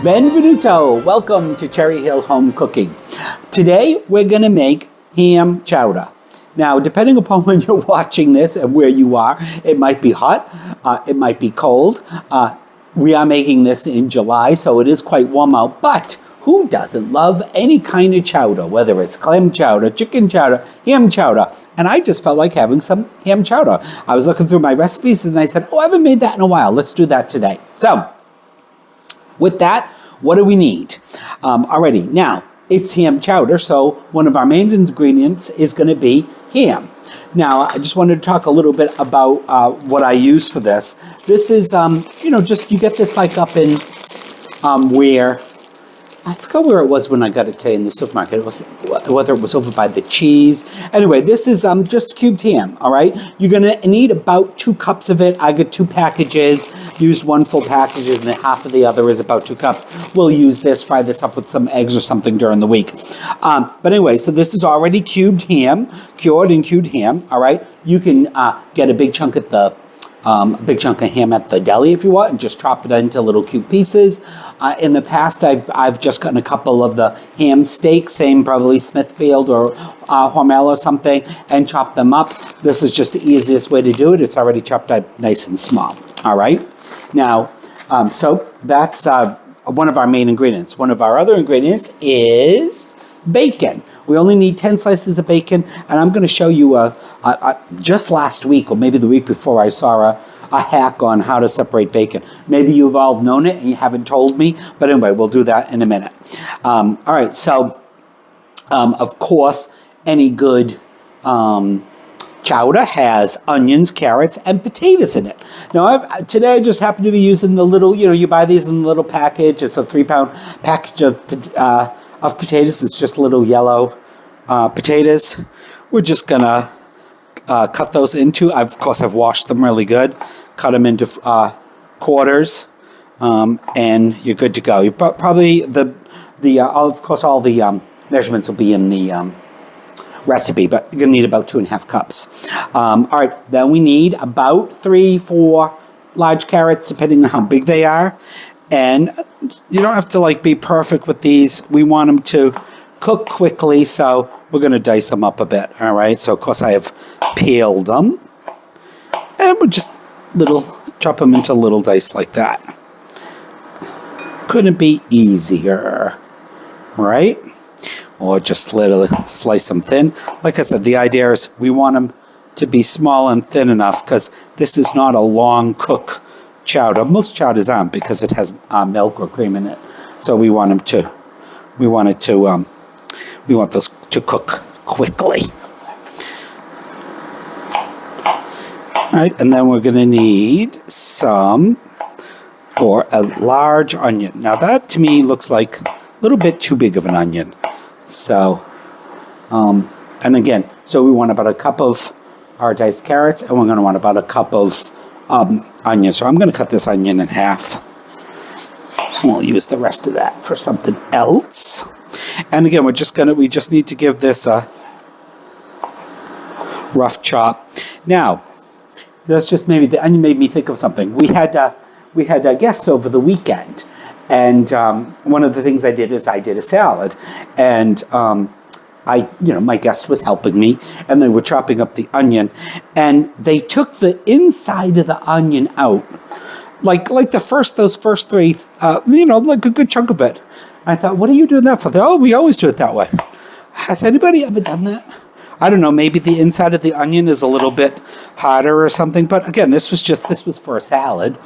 Benvenuto! Welcome to Cherry Hill Home Cooking. Today we're going to make ham chowder. Now, depending upon when you're watching this and where you are, it might be hot, it might be cold. We are making this in July, so it is quite warm out, but who doesn't love any kind of chowder, whether it's clam chowder, chicken chowder, ham chowder? And I just felt like having some ham chowder. I was looking through my recipes and I said, I haven't made that in a while. Let's do that today. So, with that, what do we need? Already, now, it's ham chowder, so one of our main ingredients is going to be ham. Now, I just wanted to talk a little bit about what I use for this. This is, just you get this like up in where, I forgot where it was when I got it today in the supermarket. It was whether it was over by the cheese. Anyway, this is just cubed ham, all right? You're going to need about 2 cups of it. I got 2 packages, used 1 full package, and then half of the other is about 2 cups. We'll use this, fry this up with some eggs or something during the week. But anyway, so this is already cubed ham, cured and cubed ham, all right? You can get a big chunk of ham at the deli if you want, and just chop it into little cube pieces. In the past, I've just gotten a couple of the ham steaks, same probably Smithfield or Hormel or something, and chop them up. This is just the easiest way to do it. It's already chopped up nice and small. All right. Now, so that's one of our main ingredients. One of our other ingredients is bacon. We only need 10 slices of bacon, and I'm going to show you just last week or maybe the week before I saw a hack on how to separate bacon. Maybe you've all known it and you haven't told me, but anyway, we'll do that in a minute. All right, so of course, any good chowder has onions, carrots, and potatoes in it. Now, today I just happen to be using the little, you buy these in the little package. It's a 3-pound package of potatoes. It's just little yellow potatoes. We're just gonna cut those into. Of course, I've washed them really good. Cut them into quarters, and you're good to go. You probably of course all the measurements will be in the recipe, but you're gonna need about 2.5 cups. All right, then we need about 3-4 large carrots, depending on how big they are. And you don't have to be perfect with these. We want them to cook quickly, so we're going to dice them up a bit. All right, so of course I have peeled them, and we'll just chop them into little dice like that. Couldn't be easier, right? Or just literally slice them thin. Like I said, the idea is we want them to be small and thin enough because this is not a long cook chowder. Most chowders aren't because it has milk or cream in it. So we want those to cook quickly. All right, and then we're going to need a large onion. Now that to me looks like a little bit too big of an onion. So, and again, so we want about a cup of our diced carrots, and we're going to want about a cup of onion. So I'm going to cut this onion in half. We'll use the rest of that for something else. And again, we just need to give this a rough chop. Now, that's just the onion made me think of something. We had guests over the weekend, and one of the things I did is I did a salad, and my guest was helping me, and they were chopping up the onion, and they took the inside of the onion out, like those first 3, like a good chunk of it. I thought, what are you doing that for? Oh, we always do it that way. Has anybody ever done that? I don't know. Maybe the inside of the onion is a little bit harder or something. But again, this was for a salad.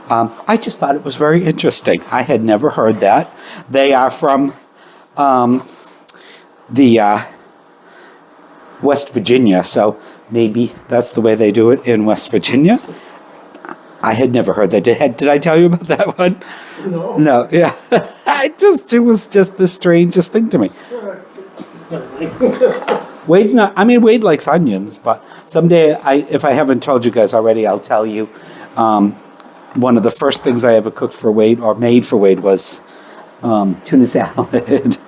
I just thought it was very interesting. I had never heard that. They are from the West Virginia, so maybe that's the way they do it in West Virginia. I had never heard that. Did I tell you about that one? No. Yeah. It was just the strangest thing to me. Wade likes onions, but someday, if I haven't told you guys already, I'll tell you. One of the first things I ever cooked for Wade, or made for Wade, was tuna salad.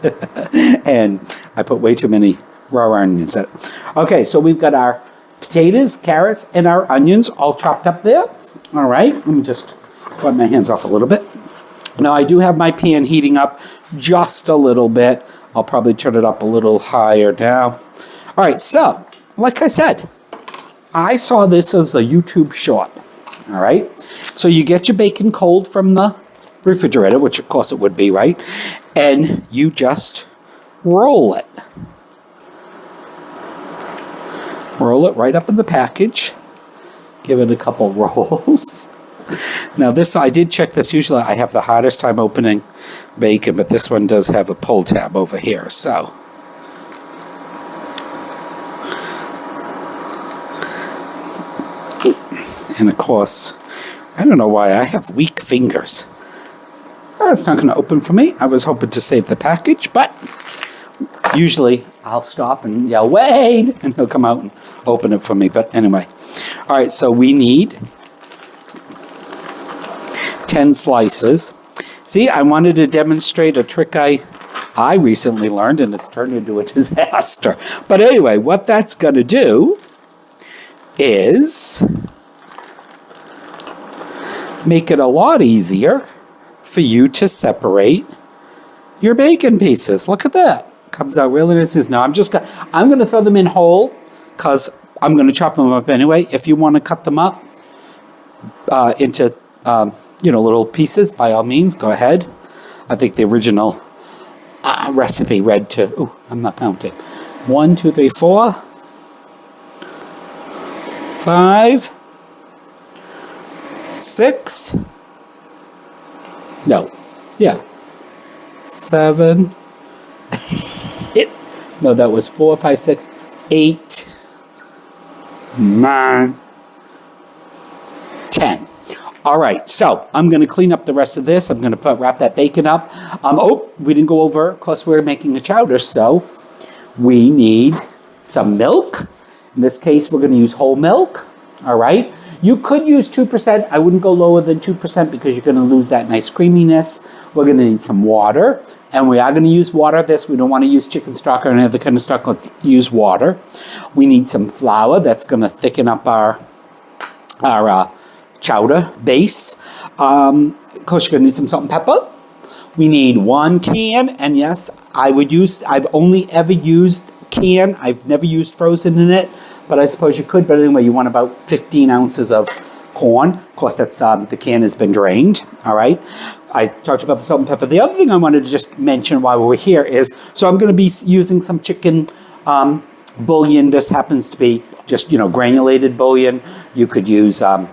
And I put way too many raw onions in it. Okay, so we've got our potatoes, carrots, and our onions all chopped up there. All right, let me just wipe my hands off a little bit. Now I do have my pan heating up just a little bit. I'll probably turn it up a little higher now. All right, so like I said, I saw this as a YouTube short. All right, so you get your bacon cold from the refrigerator, which of course it would be, right? And you just roll it. Roll it right up in the package. Give it a couple rolls. Now this, I did check this. Usually I have the hardest time opening bacon, but this one does have a pull tab over here, so. And of course, I don't know why I have weak fingers. Oh, it's not going to open for me. I was hoping to save the package, but usually I'll stop and yell, "Wait!" and he'll come out and open it for me. But anyway, all right, so we need 10 slices. See, I wanted to demonstrate a trick I recently learned, and it's turned into a disaster. But anyway, what that's going to do is make it a lot easier for you to separate your bacon pieces. Look at that. Comes out really nice. Now I'm going to throw them in whole because I'm going to chop them up anyway. If you want to cut them up into little pieces, by all means, go ahead. I think the original recipe read to, oh, I'm not counting. 1, 2, 3, 4, 5, 6, no, yeah, 7, 8, no, that was 4, 5, 6, 8, 9, 10. All right, so I'm going to clean up the rest of this. I'm going to wrap that bacon up. Oh, we didn't go over, of course, we're making a chowder, so we need some milk. In this case, we're going to use whole milk. All right. You could use 2%. I wouldn't go lower than 2% because you're going to lose that nice creaminess. We're going to need some water, and we are going to use water this. We don't want to use chicken stock or any other kind of stock. Let's use water. We need some flour. That's going to thicken up our chowder base. Of course, you're going to need some salt and pepper. We need 1 can, and yes, I've only ever used can. I've never used frozen in it, but I suppose you could. But anyway, you want about 15 ounces of corn. Of course, that's the can has been drained. All right. I talked about the salt and pepper. The other thing I wanted to just mention while we're here is, so I'm going to be using some chicken bouillon. This happens to be just, granulated bouillon. You could use, the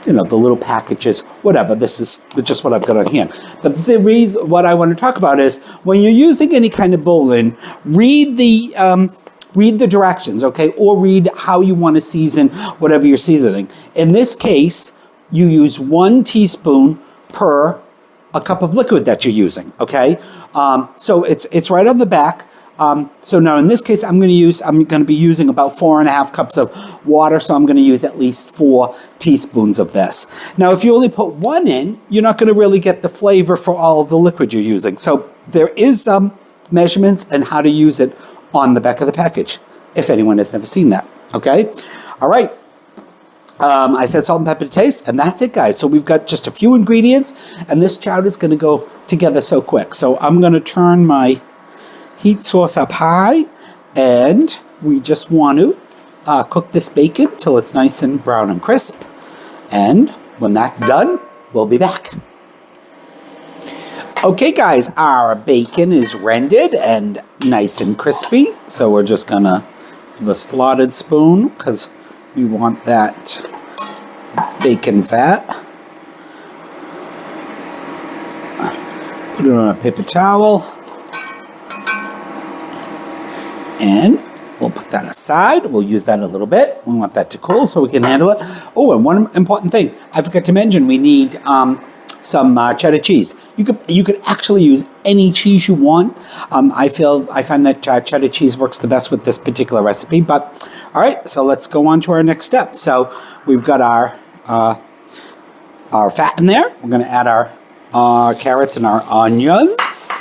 little packages, whatever. This is just what I've got on hand. But the reason, what I want to talk about is, when you're using any kind of bouillon, read the directions, okay? Or read how you want to season whatever you're seasoning. In this case, you use 1 teaspoon per a cup of liquid that you're using, okay? So it's right on the back. So now in this case, I'm going to be using about 4.5 cups of water. So I'm going to use at least 4 teaspoons of this. Now, if you only put 1 in, you're not going to really get the flavor for all of the liquid you're using. So there is some measurements and how to use it on the back of the package, if anyone has never seen that, okay? All right. I said salt and pepper to taste, and that's it, guys. So we've got just a few ingredients, and this chowder is going to go together so quick. So I'm going to turn my heat source up high, and we just want to cook this bacon till it's nice and brown and crisp. And when that's done, we'll be back. Okay, guys, our bacon is rendered and nice and crispy. So we're just gonna give a slotted spoon because we want that bacon fat. Put it on a paper towel. And we'll put that aside. We'll use that a little bit. We want that to cool so we can handle it. Oh, and one important thing I forgot to mention, we need some cheddar cheese. You could actually use any cheese you want. I find that cheddar cheese works the best with this particular recipe. But all right, so let's go on to our next step. So we've got our fat in there. We're going to add our carrots and our onions.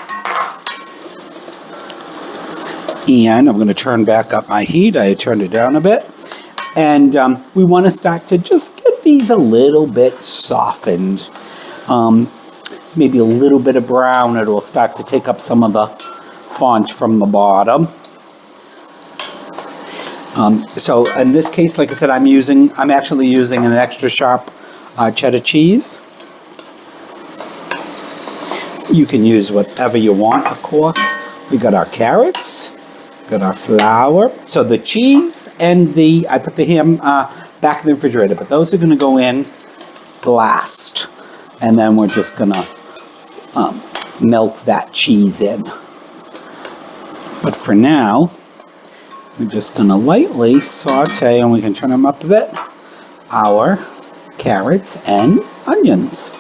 And I'm going to turn back up my heat. I turned it down a bit. And we want to start to just get these a little bit softened. maybe a little bit of brown. It will start to take up some of the font from the bottom. So in this case, like I said, I'm actually using an extra sharp cheddar cheese. You can use whatever you want, of course. We got our carrots, got our flour. So the cheese and I put the ham back in the refrigerator, but those are going to go in last. And then we're just going to melt that cheese in. But for now, we're just going to lightly saute, and we can turn them up a bit, our carrots and onions.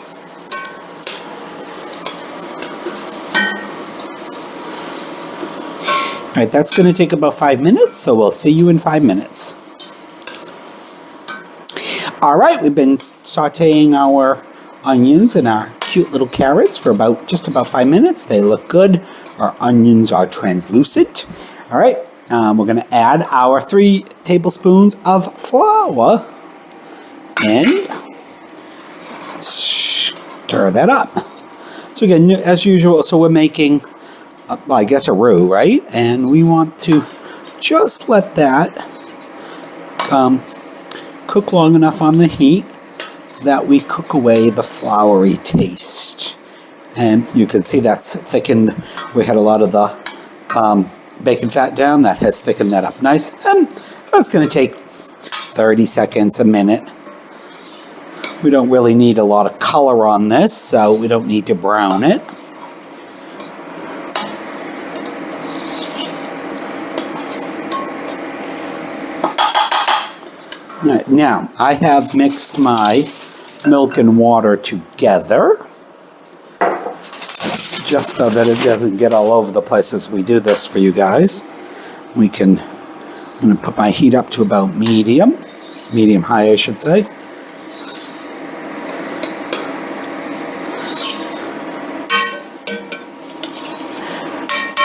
All right, that's going to take about 5 minutes, so we'll see you in 5 minutes. All right, we've been sauteing our onions and our cute little carrots for just about 5 minutes. They look good. Our onions are translucent. All right, we're going to add our 3 tablespoons of flour and stir that up. So again, as usual, so we're making I guess a roux, right? And we want to just let that cook long enough on the heat that we cook away the floury taste. And you can see that's thickened. We had a lot of the bacon fat down. That has thickened that up nice. And that's going to take 30 seconds, a minute. We don't really need a lot of color on this, so we don't need to brown it. Right, now, I have mixed my milk and water together, just so that it doesn't get all over the place as we do this for you guys. I'm going to put my heat up to about medium high, I should say.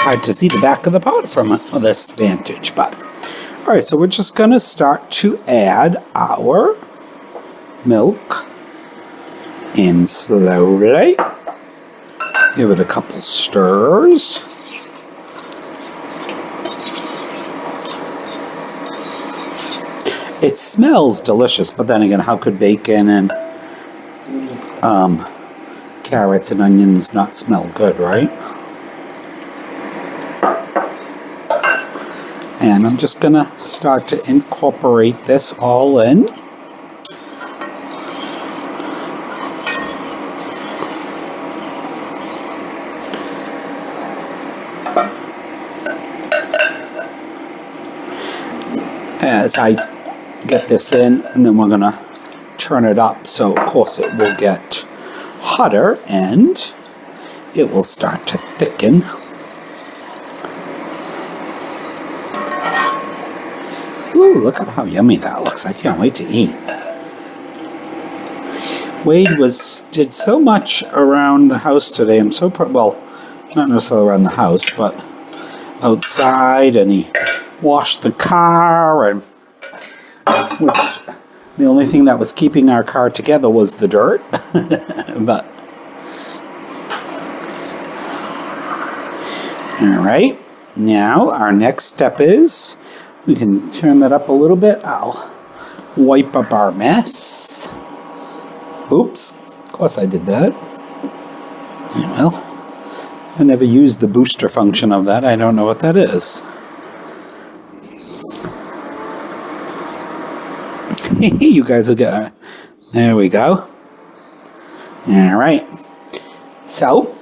Hard to see the back of the pot from this vantage, but all right, so we're just going to start to add our milk in slowly. Give it a couple stirs. It smells delicious, but then again, how could bacon and carrots and onions not smell good, right? And I'm just going to start to incorporate this all in. As I get this in, and then we're going to turn it up, so of course it will get hotter and it will start to thicken. Ooh, look at how yummy that looks. I can't wait to eat. Wade did so much around the house today. I'm so proud. Well, not necessarily around the house, but outside, and he washed the car, and which the only thing that was keeping our car together was the dirt. But all right, now our next step is we can turn that up a little bit. I'll wipe up our mess. Oops, of course I did that. Well, I never used the booster function of that. I don't know what that is. You guys will get. There we go. All right. So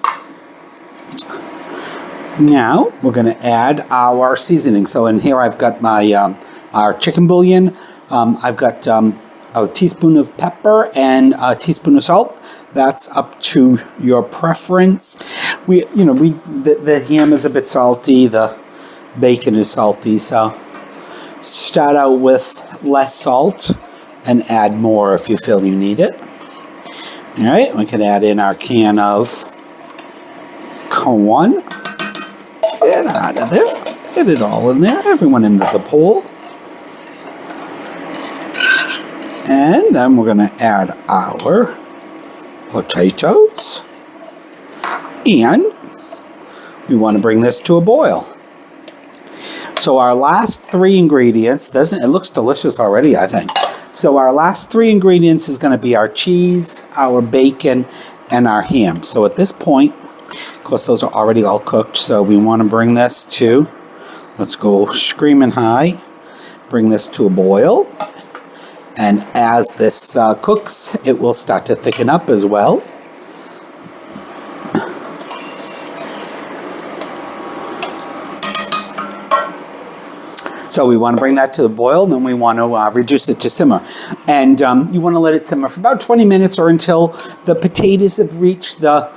now we're going to add our seasoning. So in here I've got my our chicken bouillon. I've got a teaspoon of pepper and a teaspoon of salt. That's up to your preference. The ham is a bit salty. The bacon is salty. So start out with less salt and add more if you feel you need it. All right, we can add in our can of corn. Get out of there. Get it all in there. Everyone in the bowl. And then we're going to add our potatoes. And we want to bring this to a boil. So our last three ingredients, it looks delicious already, I think. So our last three ingredients is going to be our cheese, our bacon, and our ham. So at this point, of course, those are already all cooked. So we want to bring this to, let's go screaming high, bring this to a boil. And as this cooks, it will start to thicken up as well. So we want to bring that to the boil, and then we want to reduce it to simmer. And you want to let it simmer for about 20 minutes or until the potatoes have reached the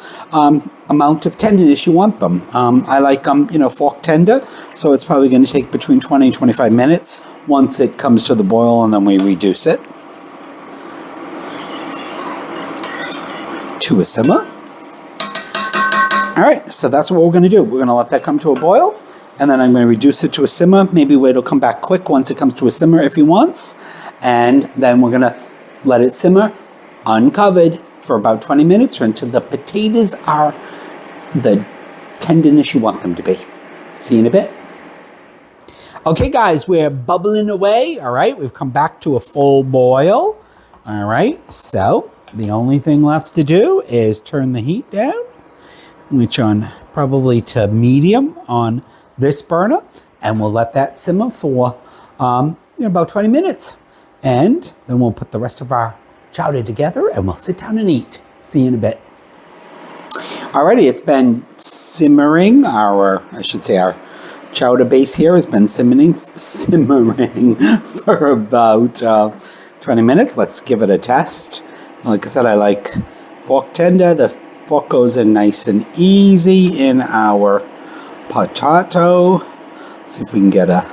amount of tenderness you want them. I like them, fork tender, so it's probably going to take between 20 and 25 minutes once it comes to the boil, and then we reduce it to a simmer. All right, so that's what we're going to do. We're going to let that come to a boil. And then I'm going to reduce it to a simmer. Maybe wait, it'll come back quick once it comes to a simmer if he wants. And then we're going to let it simmer uncovered for about 20 minutes or until the potatoes are the tenderness you want them to be. See you in a bit. Okay, guys, we're bubbling away. All right, we've come back to a full boil. All right, so the only thing left to do is turn the heat down, which on probably to medium on this burner, and we'll let that simmer for about 20 minutes. And then we'll put the rest of our chowder together and we'll sit down and eat. See you in a bit. Alrighty, it's been simmering. Our chowder base here has been simmering for about 20 minutes. Let's give it a test. Like I said, I like fork tender. The fork goes in nice and easy in our potato. See if we can get a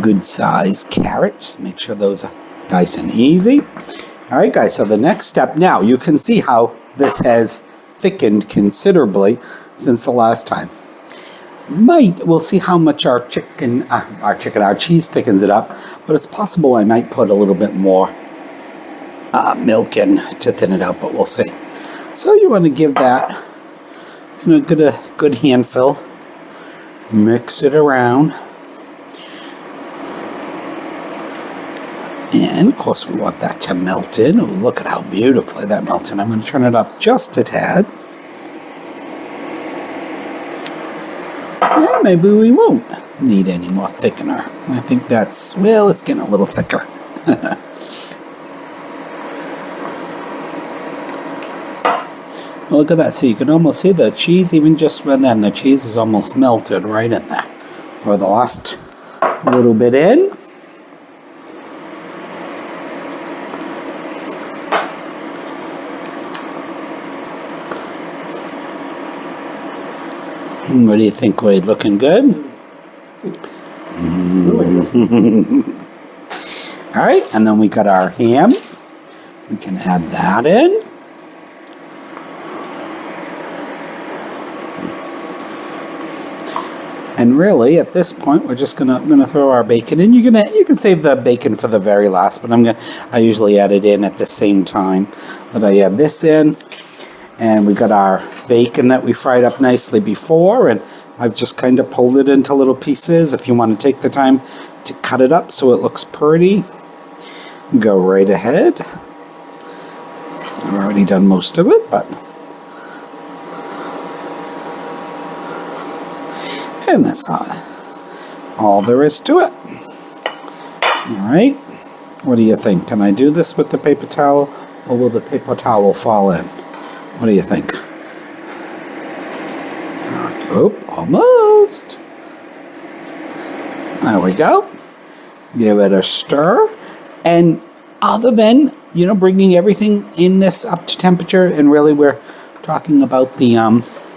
good sized carrot. Just make sure those are nice and easy. All right, guys, so the next step now, you can see how this has thickened considerably since the last time. We'll see how much our cheese thickens it up, but it's possible I might put a little bit more milk in to thin it out, but we'll see. So you want to give that a good handful. Mix it around. And of course we want that to melt in. Ooh, look at how beautifully that melts in. I'm going to turn it up just a tad. Yeah, maybe we won't need any more thickener. I think it's getting a little thicker. Look at that. So you can almost see the cheese, even just when then the cheese is almost melted right in there. Or the last little bit in. What do you think, Wade? Looking good? All right, and then we got our ham. We can add that in. And really, at this point, we're just gonna throw our bacon in. You can save the bacon for the very last, but I usually add it in at the same time that I add this in. And we got our bacon that we fried up nicely before, and I've just kind of pulled it into little pieces. If you want to take the time to cut it up so it looks pretty, go right ahead. I've already done most of it, but. And that's all there is to it. All right. What do you think? Can I do this with the paper towel, or will the paper towel fall in? What do you think? Oh, almost. There we go. Give it a stir. And other than, bringing everything in this up to temperature, and really we're talking about the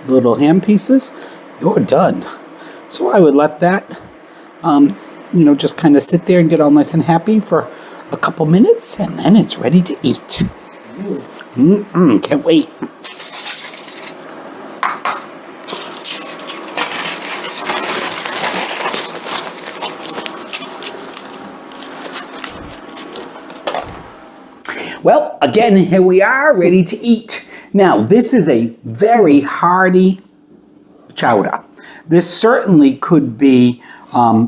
little ham pieces, you're done. So I would let that, just kind of sit there and get all nice and happy for a couple minutes, and then it's ready to eat. Can't wait. Well, again, here we are, ready to eat. Now, this is a very hearty chowder. This certainly could be a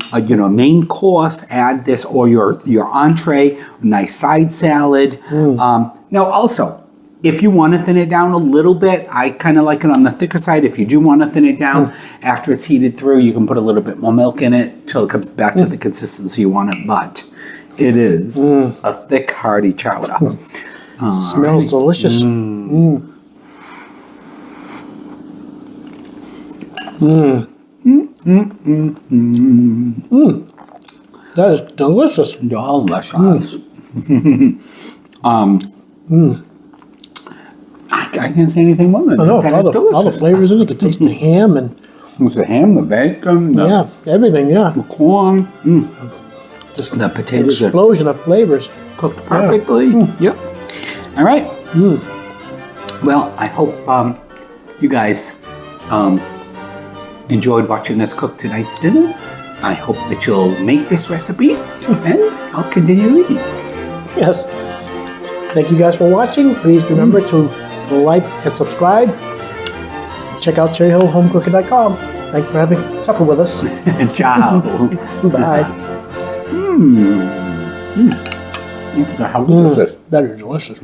main course. Add this, or your entree, nice side salad. Now, also, if you want to thin it down a little bit, I kind of like it on the thicker side. If you do want to thin it down after it's heated through, you can put a little bit more milk in it till it comes back to the consistency you want it. But it is a thick, hearty chowder. Smells delicious. That is delicious. Delicious. I can't say anything more than that. I know, all the flavors in it. You can taste the ham and... With the ham, the bacon, everything, the corn, Just the potatoes. Explosion of flavors. Cooked perfectly. Yep. All right. Well, I hope you guys enjoyed watching us cook tonight's dinner. I hope that you'll make this recipe, and I'll continue to eat. Yes. Thank you guys for watching. Please remember to like and subscribe. Check out cherryhillhomecooking.com. Thanks for having supper with us. Ciao. Bye. I forgot how good is this? That is delicious.